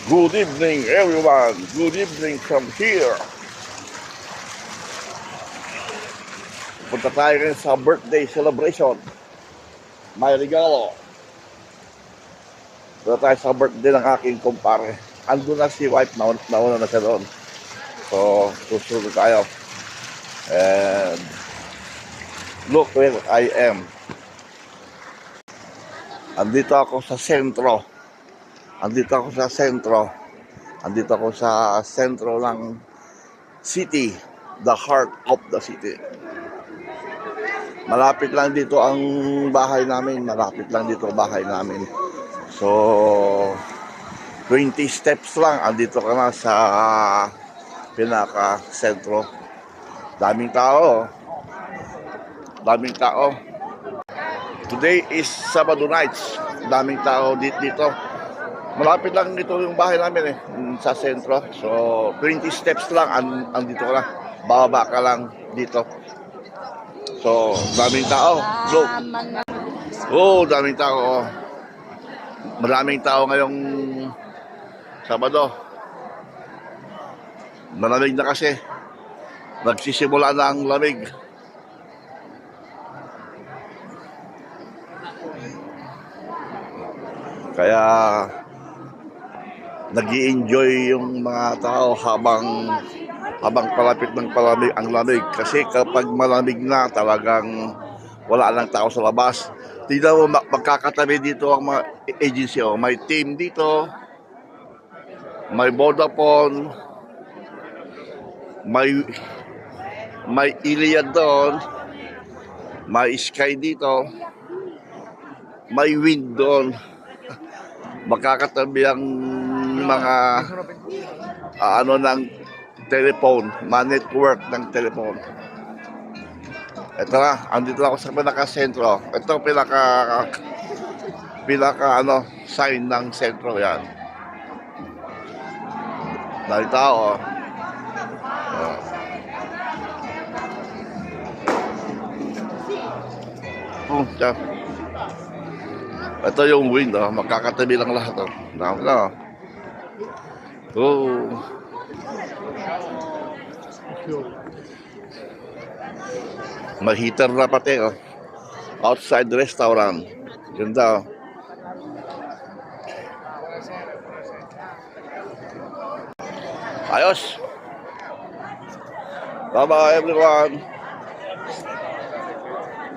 Good evening, everyone. Good evening from here. Punta tayo ngayon sa birthday celebration. May regalo. Punta tayo sa birthday ng aking kumpare. Ando na si wife, nauna na siya doon. So, susunod tayo. And look where I am. Andito ako sa sentro. Andito ako sa sentro ng city, the heart of the city. Malapit lang dito ang bahay namin, So, 20 steps lang, andito ka na sa pinaka-sentro. Daming tao. Today is Sabado nights. Daming tao dito. Malapit lang dito yung bahay namin sa sentro. So, 20 steps lang, andito ka na. Bababa ka lang dito. So, daming tao. Look. Oh, daming tao. Maraming tao ngayong Sabado. Malamig na kasi. Nagsisimula na ang lamig. Kaya nag-i-enjoy yung mga tao habang palapit ng palamig ang lamig. Kasi kapag malamig na, talagang wala lang tao sa labas. Tignan mo, magkakatabi dito ang mga agency. May team dito, may Vodafone, may Iliad doon, may Sky dito, may Wind doon. Magkakatabi ang mga ng telephone, network ng telephone. Ito na, andito ako sa pinaka-sentro. Ito pinaka sign ng sentro yan. Dahil tao. Diyan. Ito yung Wind, magkakatabi lang lahat. Dami na. May heater na pati. Outside restaurant. Ganda. Ayos. Bye-bye everyone.